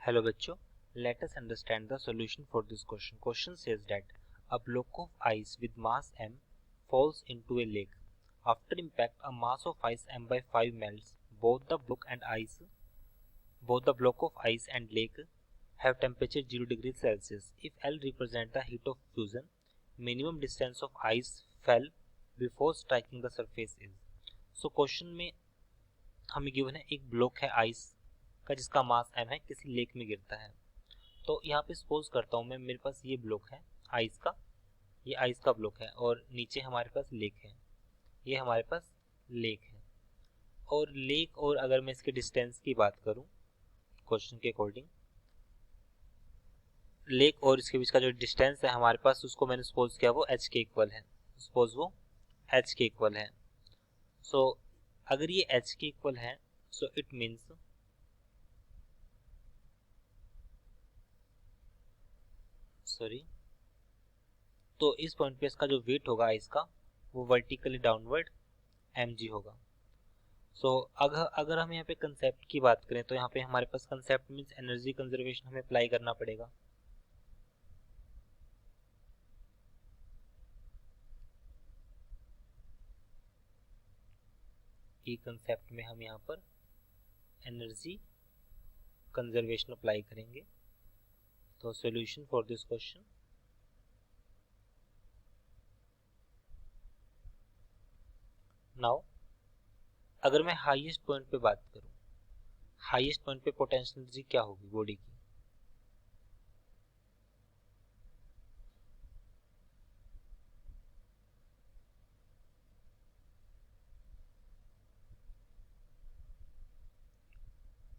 Hello बच्चों, let us understand the solution for this question. Question says that a block of ice with mass m falls into a lake. After impact, a mass of ice m by 5 melts. Both the block of ice and lake have temperature 0 degrees Celsius. If L represent the heat of fusion, minimum distance of ice fell before striking the surface is. So question में हमें given है एक block है ice का जिसका मास m है, किसी lake में गिरता है। तो यहाँ पे सपोज करता हूँ मैं, मेरे पास ये ब्लॉक है आइस का, ये आइस का ब्लॉक है और नीचे हमारे पास लेक है, ये हमारे पास लेक है। और लेक और अगर मैं इसके डिस्टेंस की बात करूँ क्वेश्चन के अकॉर्डिंग, लेक और इसके बीच का जो डिस्टेंस है हमारे पास, उसको मैंने सपोज किया वो h के इक्वल है। सपोज वो h के इक्वल है। सो अगर ये h के इक्वल है, सो इट मीन्स तो इस पॉइंट पे इसका जो वेट होगा इसका वो वर्टिकली डाउनवर्ड mg होगा। सो अगर हम यहाँ पे कंसेप्ट की बात करें तो यहाँ पे हमारे पास कंसेप्ट मीन्स एनर्जी कंजर्वेशन हमें अप्लाई करना पड़ेगा। ई कंसेप्ट में हम यहाँ पर एनर्जी कंजर्वेशन अप्लाई करेंगे। तो solution for this question, now अगर मैं हाईएस्ट पॉइंट पे बात करूं, हाईएस्ट पॉइंट पे पोटेंशियल एनर्जी क्या होगी बॉडी की,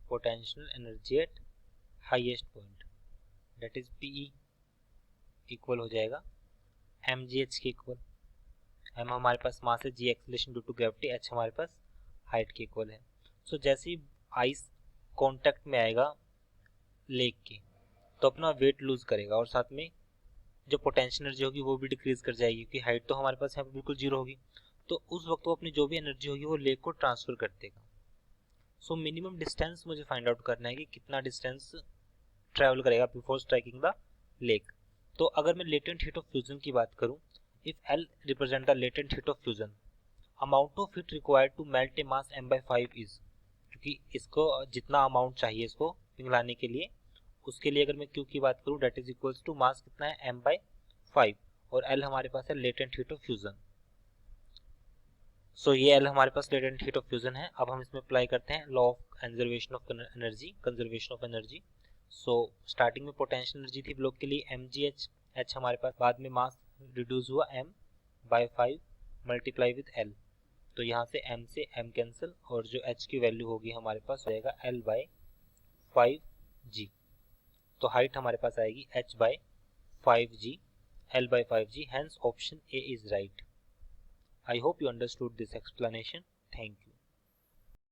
potential energy at highest point that is PE equal हो जाएगा mgh के इक्वल। m हमारे पास मास है, g acceleration due to gravity, h हमारे पास हाइट के इक्वल है। सो जैसे ही आइस कांटेक्ट में आएगा लेक के तो अपना वेट लूज करेगा और साथ में जो पोटेंशियल एनर्जी होगी वो भी डिक्रीज कर जाएगी, क्योंकि हाइट तो हमारे पास यहाँ पे बिल्कुल जीरो होगी। तो उस वक्त वो अपनी जो भी एनर्जी होगी वो लेक को ट्रांसफर कर देगा। सो मिनिमम डिस्टेंस मुझे फाइंड आउट करना है कि कितना डिस्टेंस ट्रेवल करेगा बिफोर स्ट्राइकिंग द लेक। तो अगर मैं लेटेंट हीट ऑफ फ्यूजन की बात करूं, if L represent the latent heat of fusion, amount of heat required to melt a mass m by 5 is, क्योंकि इसको जितना अमाउंट चाहिए इसको पिघलाने के लिए, उसके लिए अगर मैं Q की बात करूं that is equals to mass कितना है m by 5 और L हमारे पास है लेटेंट हीट ऑफ फ्यूजन। सो ये L हमारे पास लेटेंट हीट ऑफ फ्यूजन है। अब हम इसमें अप्लाई करते हैं law of conservation of energy, conservation of energy. So starting में पोटेंशियल एनर्जी थी ब्लॉक के लिए mgh, h हमारे पास, बाद में मास रिड्यूस हुआ m by 5 multiply with L। तो यहाँ से m से m कैंसिल और जो h की वैल्यू होगी हमारे पास हो जाएगा L by 5g। तो हाइट हमारे पास आएगी h by 5g, L by 5g, hence option A is right. I hope you understood this explanation. Thank you.